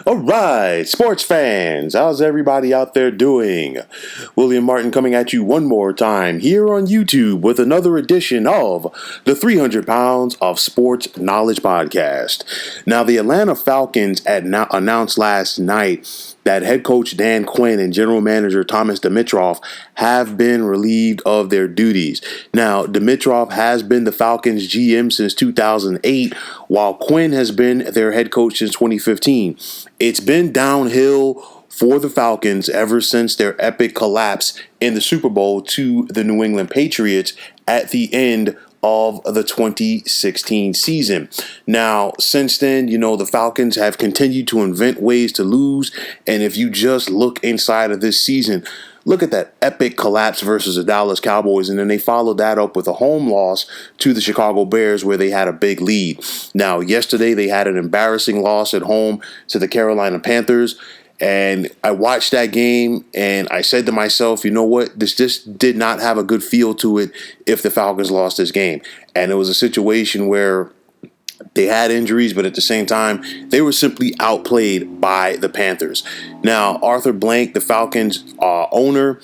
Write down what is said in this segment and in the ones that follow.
All right, sports fans, how's everybody out there doing? William Martin coming at you one more time here on YouTube with another edition of the 300 Pounds of Sports Knowledge Podcast. Now, the Atlanta Falcons announced last night that head coach Dan Quinn and general manager Thomas Dimitroff have been relieved of their duties. Now, Dimitroff has been the Falcons GM since 2008, while Quinn has been their head coach since 2015. It's been downhill for the Falcons ever since their epic collapse in the Super Bowl to the New England Patriots at the end of the 2016 season. Now, since then, the Falcons have continued to invent ways to lose. And if you just look inside of this season, look at that epic collapse versus the Dallas Cowboys. And then they followed that up with a home loss to the Chicago Bears where they had a big lead. Now, yesterday they had an embarrassing loss at home to the Carolina Panthers. And I watched that game and I said to myself, you know what? This just did not have a good feel to it if the Falcons lost this game. And it was a situation where they had injuries, but at the same time, they were simply outplayed by the Panthers. Now, Arthur Blank, the Falcons owner,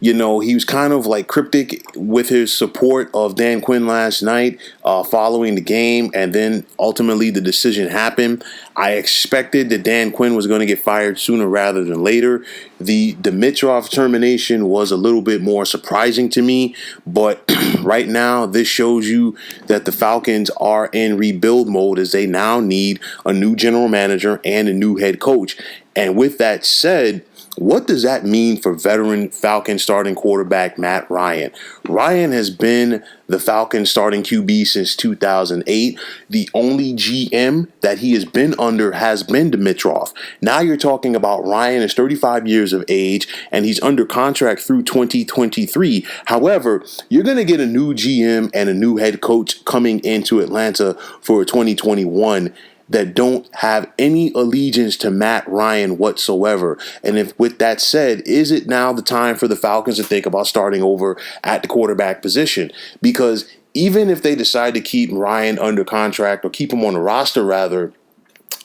he was kind of like cryptic with his support of Dan Quinn last night following the game, and then ultimately the decision happened. I expected that Dan Quinn was going to get fired sooner rather than later. The Dimitroff termination was a little bit more surprising to me, but right now this shows you that the Falcons are in rebuild mode as they now need a new general manager and a new head coach. And with that said, what does that mean for veteran Falcons starting quarterback Matt Ryan? Ryan has been the Falcons starting QB since 2008. The only GM that he has been under has been Dimitroff. Now you're talking about Ryan is 35 years of age and he's under contract through 2023. However, you're going to get a new GM and a new head coach coming into Atlanta for 2021 that don't have any allegiance to Matt Ryan whatsoever. And if with that said, is it now the time for the Falcons to think about starting over at the quarterback position? Because even if they decide to keep Ryan under contract or keep him on the roster rather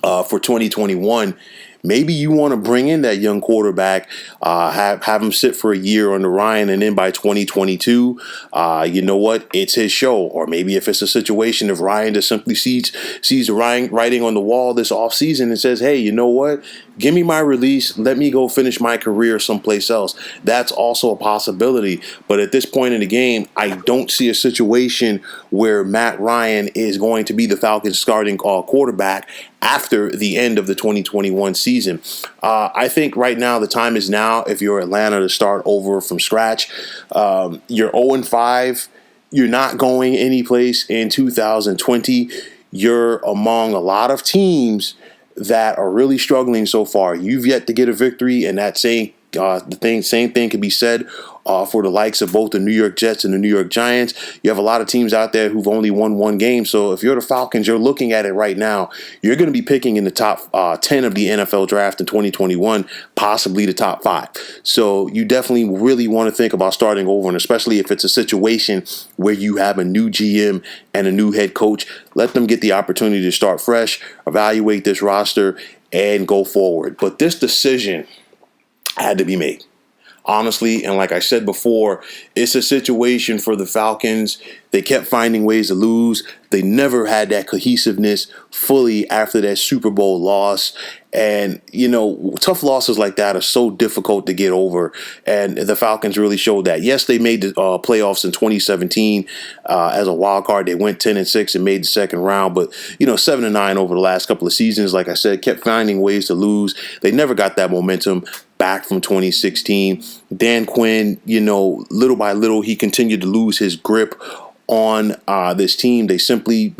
for 2021, maybe you want to bring in that young quarterback, have him sit for a year under Ryan, and then by 2022, you know what? It's his show. Or maybe if it's a situation if Ryan just simply sees the writing on the wall this offseason and says, hey, you know what? Give me my release. Let me go finish my career someplace else. That's also a possibility. But at this point in the game, I don't see a situation where Matt Ryan is going to be the Falcons starting quarterback after the end of the 2021 season. I think right now the time is now if you're Atlanta to start over from scratch. You're 0-5. You're not going anyplace in 2020. You're among a lot of teams that are really struggling so far. You've yet to get a victory, and that same thing can be said for the likes of both the New York Jets and the New York Giants. You have a lot of teams out there who've only won one game. So if you're the Falcons, you're looking at it right now. You're going to be picking in the top 10 of the NFL draft in 2021, possibly the top 5. So you definitely really want to think about starting over, and especially if it's a situation where you have a new GM and a new head coach, let them get the opportunity to start fresh, evaluate this roster, and go forward. But this decision had to be made. Honestly, and like I said before, it's a situation for the Falcons. They kept finding ways to lose. They never had that cohesiveness fully after that Super Bowl loss. And, tough losses like that are so difficult to get over. And the Falcons really showed that. Yes, they made the playoffs in 2017 as a wild card. They went 10-6 and made the second round. But, 7-9 over the last couple of seasons, like I said, kept finding ways to lose. They never got that momentum back from 2016. Dan Quinn, little by little, he continued to lose his grip on this team. They simply,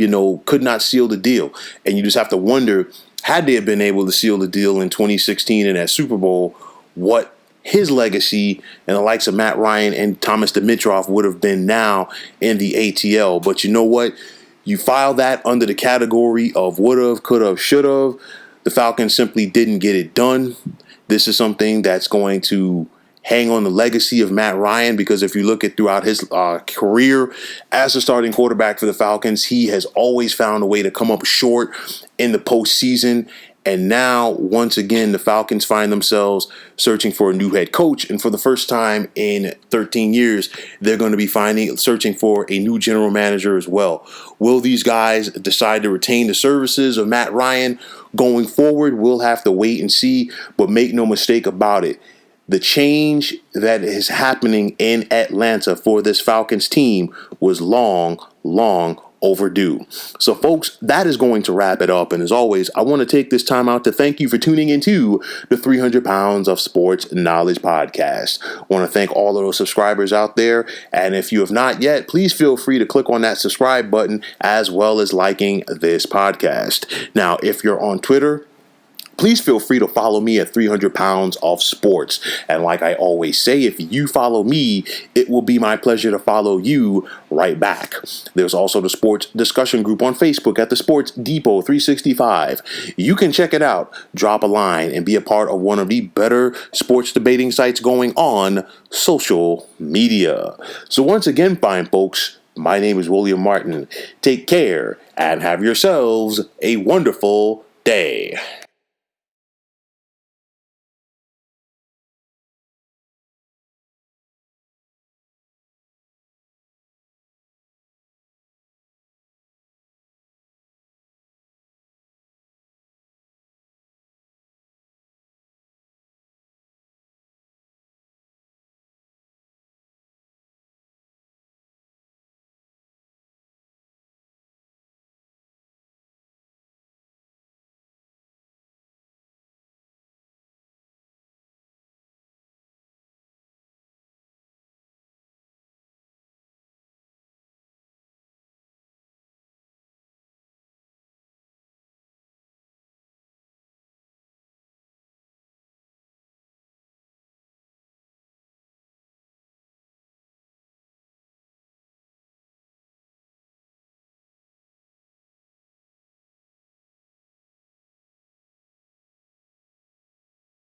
could not seal the deal. And you just have to wonder, had they have been able to seal the deal in 2016 in that Super Bowl, what his legacy and the likes of Matt Ryan and Thomas Dimitroff would have been now in the ATL. But you know what? You file that under the category of would have, could have, should have. The Falcons simply didn't get it done. This is something that's going to hang on the legacy of Matt Ryan, because if you look at throughout his career as a starting quarterback for the Falcons, he has always found a way to come up short in the postseason. And now, once again, the Falcons find themselves searching for a new head coach. And for the first time in 13 years, they're going to be searching for a new general manager as well. Will these guys decide to retain the services of Matt Ryan going forward? We'll have to wait and see, but make no mistake about it. The change that is happening in Atlanta for this Falcons team was long overdue. So, folks, that is going to wrap it up. And as always, I want to take this time out to thank you for tuning into the 300 Pounds of Sports Knowledge podcast. I want to thank all of those subscribers out there. And if you have not yet, please feel free to click on that subscribe button as well as liking this podcast. Now, if you're on Twitter, please feel free to follow me at 300 Pounds of Sports. And like I always say, if you follow me, it will be my pleasure to follow you right back. There's also the sports discussion group on Facebook at the Sports Depot 365. You can check it out, drop a line, and be a part of one of the better sports debating sites going on social media. So once again, fine folks, my name is William Martin. Take care and have yourselves a wonderful day.